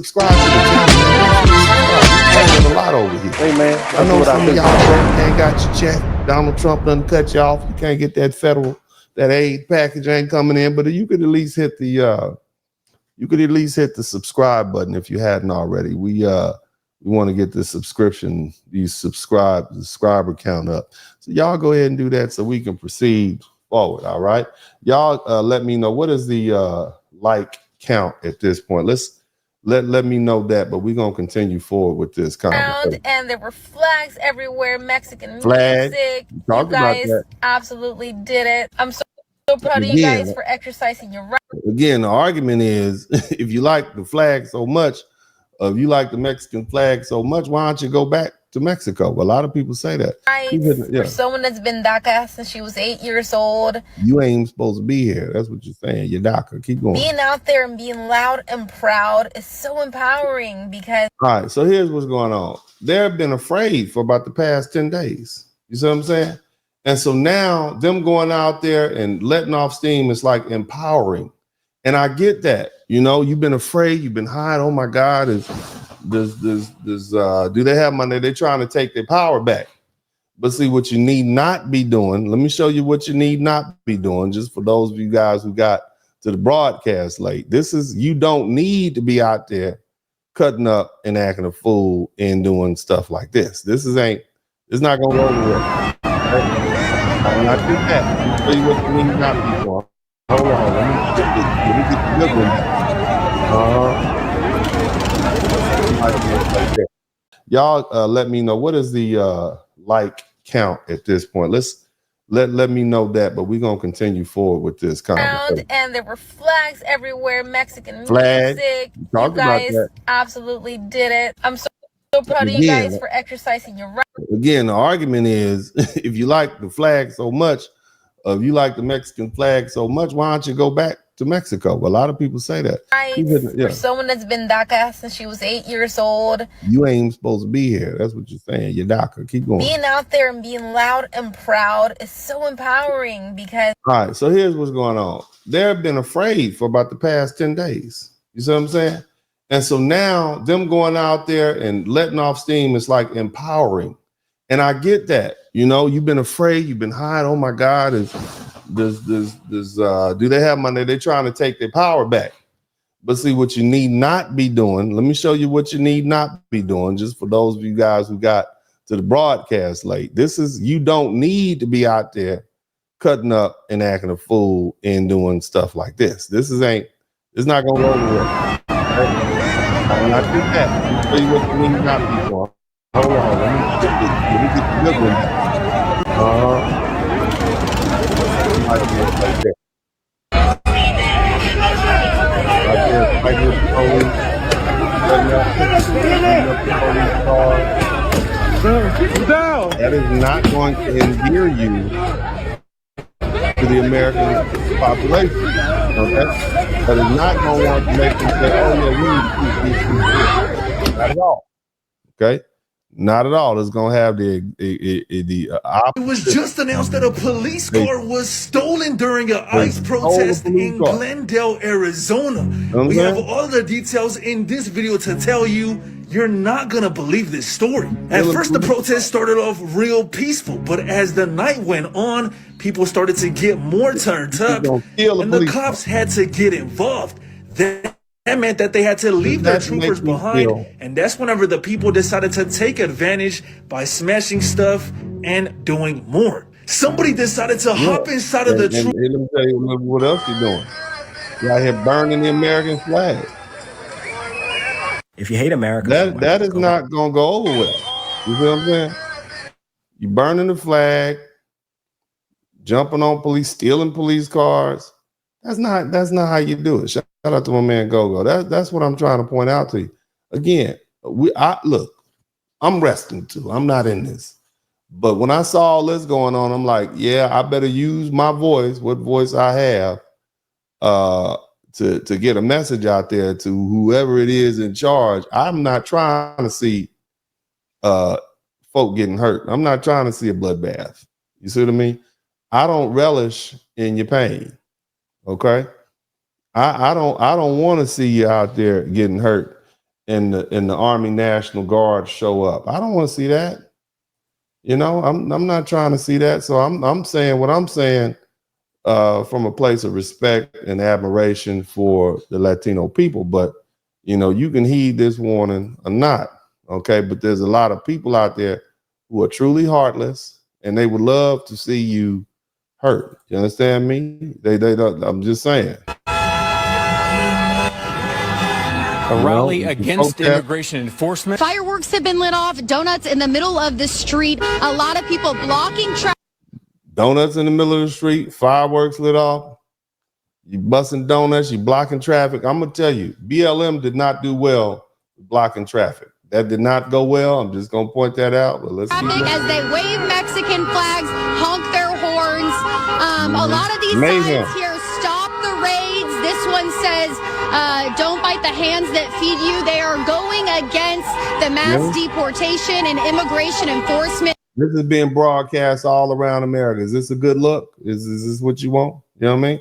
subscribe to the channel, man. Make sure you subscribe. We playing a lot over here. Hey man, I know some of y'all broke, ain't got your check. Donald Trump done cut you off. You can't get that aid package ain't coming in, but you could at least hit the subscribe button if you hadn't already. We want to get the subscriber count up. So y'all go ahead and do that so we can proceed forward. All right. Y'all let me know what is the like count at this point. Let me know that, but we're gonna continue forward with this conversation. And there were flags everywhere, Mexican Flag. music. Talk You guys about that. absolutely did it. I'm so proud of you guys for exercising your right. Again, the argument is if you like the flag so much, if you like the Mexican flag so much, why don't you go back to Mexico? A lot of people say that. For someone that's been DACA since she was 8 years old. You ain't supposed to be here. That's what you're saying. You're DACA. Keep going. Being out there and being loud and proud is so empowering because... All right, so here's what's going on. They've been afraid for about the past 10 days. You see what I'm saying? And so now them going out there and letting off steam is like empowering. And I get that. You know, you've been afraid, you've been hiding. Oh my God, do they have money? They're trying to take their power back. But see what you need not be doing. Let me show you what you need not be doing, just for those of you guys who got to the broadcast late. You don't need to be out there cutting up and acting a fool and doing stuff like this. It's not gonna go anywhere. I'm not do that. Let me show you what you need not be doing. Hold on, let me get the good one. Y'all let me know what is the like count at this point. Let me know that, but we're gonna continue forward with this conversation. And there were flags everywhere, Mexican flag. Music. You guys absolutely did it. I'm so proud of you guys for exercising your right. Again, the argument is if you like the flag so much, if you like the Mexican flag so much, why don't you go back to Mexico? A lot of people say that. For someone that's been DACA since she was 8 years old. You ain't supposed to be here. That's what you're saying. You're DACA. Keep going. Being out there and being loud and proud is so empowering because... All right, so here's what's going on. They've been afraid for about the past 10 days. You see what I'm saying? And so now them going out there and letting off steam is like empowering. And I get that. You know, you've been afraid, you've been hiding. Oh my God, do they have money? They're trying to take their power back. But see what you need not be doing. Let me show you what you need not be doing, just for those of you guys who got to the broadcast late. You don't need to be out there cutting up and acting a fool and doing stuff like this. It's not gonna go anywhere. I'm not do that. Let me show you what you need not be doing. Hold on, let me get the good one. That is not going to endear you to the American population. Okay? That is not going to want to make them say, oh yeah, we need to keep these. Not at all. Okay? Not at all. It's going to have the It was just announced that a police car was stolen during an ICE protest in Glendale, Arizona. We have all the details in this video to tell you. You're not gonna believe this story. At first, the protest started off real peaceful, but as the night went on, people started to get more turned up, and the cops had to get involved. That meant that they had to leave their troopers behind, and that's whenever the people decided to take advantage by smashing stuff and doing more. Somebody decided to hop inside of the troop. Let me tell you what else you're doing. You're out here burning the American flag. If you hate America, that is not gonna go over well. You see what I'm saying? You burning the flag, jumping on police, stealing police cars. That's not how you do it. Shout out to my man Go. That's what I'm trying to point out to you. Again, look, I'm resting too. I'm not in this. But when I saw all this going on, I'm like, yeah, I better use my voice, what voice I have, to get a message out there to whoever it is in charge. I'm not trying to see folk getting hurt. I'm not trying to see a bloodbath. You see what I mean? I don't relish in your pain. Okay. I don't want to see you out there getting hurt and the Army National Guard show up. I don't want to see that. You know, I'm not trying to see that. So I'm saying what I'm saying from a place of respect and admiration for the Latino people. But you know, you can heed this warning or not. Okay, but there's a lot of people out there who are truly heartless, and they would love to see you hurt. You understand me? They don't. I'm just saying. A rally against immigration enforcement. Fireworks have been lit off. Donuts in the middle of the street. A lot of people blocking traffic. Donuts in the middle of the street. Fireworks lit off. You busting donuts. You blocking traffic. I'm gonna tell you, BLM did not do well blocking traffic. That did not go well. I'm just gonna point that out. But let's see. As they wave Mexican flags, honk their horns. A lot of these signs here, stop the raids. This one says, don't bite the hands that feed you. They are going against the mass deportation and immigration enforcement. This is being broadcast all around America. Is this a good look? Is this what you want? You know what I mean?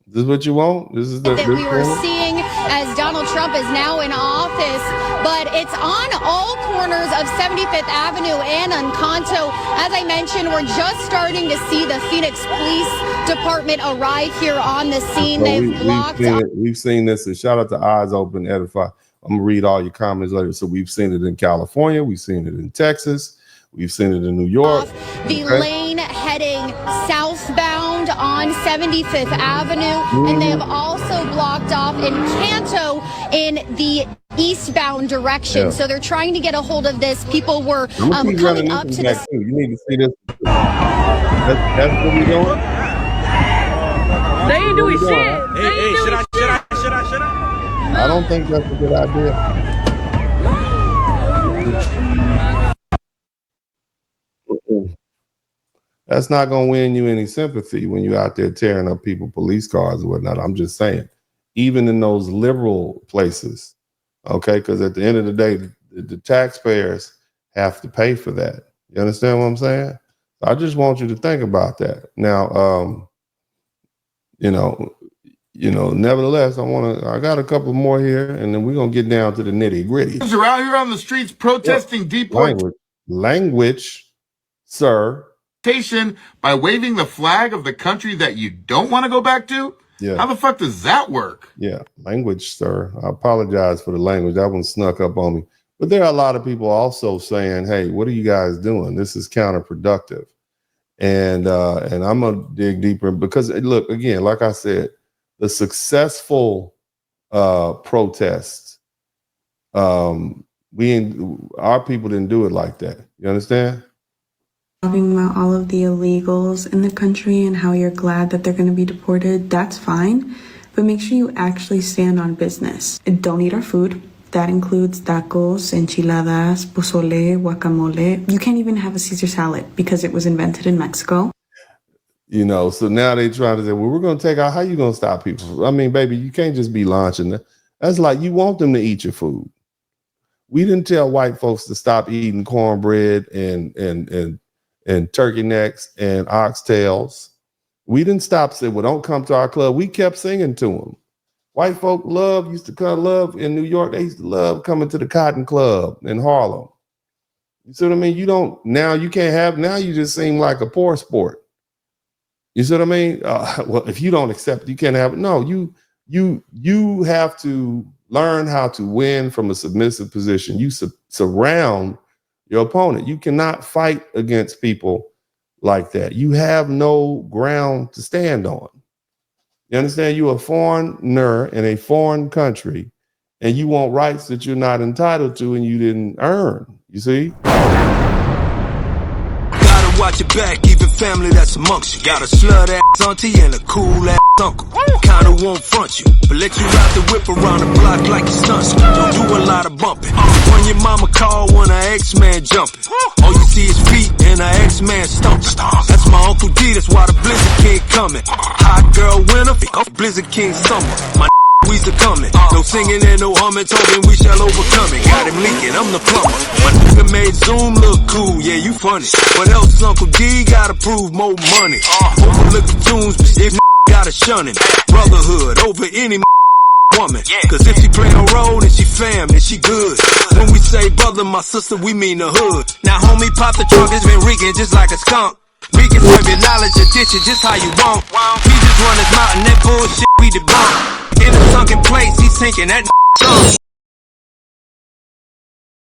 Is this what you want? This is that we were seeing as Donald Trump is now in office, but it's on all corners of 75th Avenue and Encanto. As I mentioned, we're just starting to see the Phoenix Police Department arrive here on the scene. They've blocked. We've seen this. And shout out to Eyes Open Edify. I'm gonna read all your comments later. So we've seen it in California. We've seen it in Texas. We've seen it in New York. The lane heading southbound on 75th Avenue, and they have also blocked off Encanto in the eastbound direction. So they're trying to get a hold of this. People were coming up to this. You need to see this. That's what we're doing. They ain't doing shit. Hey, should I? I don't think that's a good idea. That's not going to win you any sympathy when you're out there tearing up people's police cars or whatnot. I'm just saying, even in those liberal places, okay, because at the end of the day, the taxpayers have to pay for that. You understand what I'm saying? I just want you to think about that. Now, nevertheless, I got a couple more here, and then we're going to get down to the nitty gritty. You're out here on the streets protesting deportation. Language, sir. By waving the flag of the country that you don't want to go back to? Yeah. How the fuck does that work? Yeah, language, sir. I apologize for the language. That one snuck up on me. But there are a lot of people also saying, hey, what are you guys doing? This is counterproductive. And I'm going to dig deeper because, look, again, like I said, the successful protests, our people didn't do it like that. You understand? Talking about all of the illegals in the country and how you're glad that they're going to be deported, that's fine. But make sure you actually stand on business. And don't eat our food. That includes tacos, enchiladas, pozole, guacamole. You can't even have a Caesar salad because it was invented in Mexico. You know, so now they trying to say, well, we're going to take out, how you going to stop people? I mean, baby, you can't just be launching that. That's like you want them to eat your food. We didn't tell white folks to stop eating cornbread and turkey necks and oxtails. We didn't stop saying, well, don't come to our club. We kept singing to them. White folk used to love in New York. They used to love coming to the Cotton Club in Harlem. You see what I mean? Now you just seem like a poor sport. You see what I mean? Well, if you don't accept, you can't have it. No, you have to learn how to win from a submissive position. You surround your opponent. You cannot fight against people like that. You have no ground to stand on. You understand? You're a foreigner in a foreign country, and you want rights that you're not entitled to and you didn't earn. You see? Gotta watch your back, even family that's amongst you. Got a slut ass auntie and a cool ass uncle. Kinda won't front you, but let you ride the whip around the block like you stunts. Don't do a lot of bumping. When your mama call when her X-Man jumping, all you see is feet and her X-Man stomping. That's my Uncle D, that's why the Blizzard King coming. Hot girl winter, Blizzard King summer. My we's are coming. No singing and no humming, token we shall overcome it. Got him leaking, I'm the plumber. My nigga made Zoom look cool, yeah, you funny. What else Uncle D gotta prove more money? Overlook the tunes, if gotta shun him. Brotherhood over any woman. Cause if she play a role, then she fam, then she good. When we say brother, my sister, we mean the hood. Now homie, pop the trunk, it's been reeking just like a skunk. We can serve your knowledge or ditch it just how you want. He just run his mouth and that bullshit we debunk. In a sunken place, he's sinking that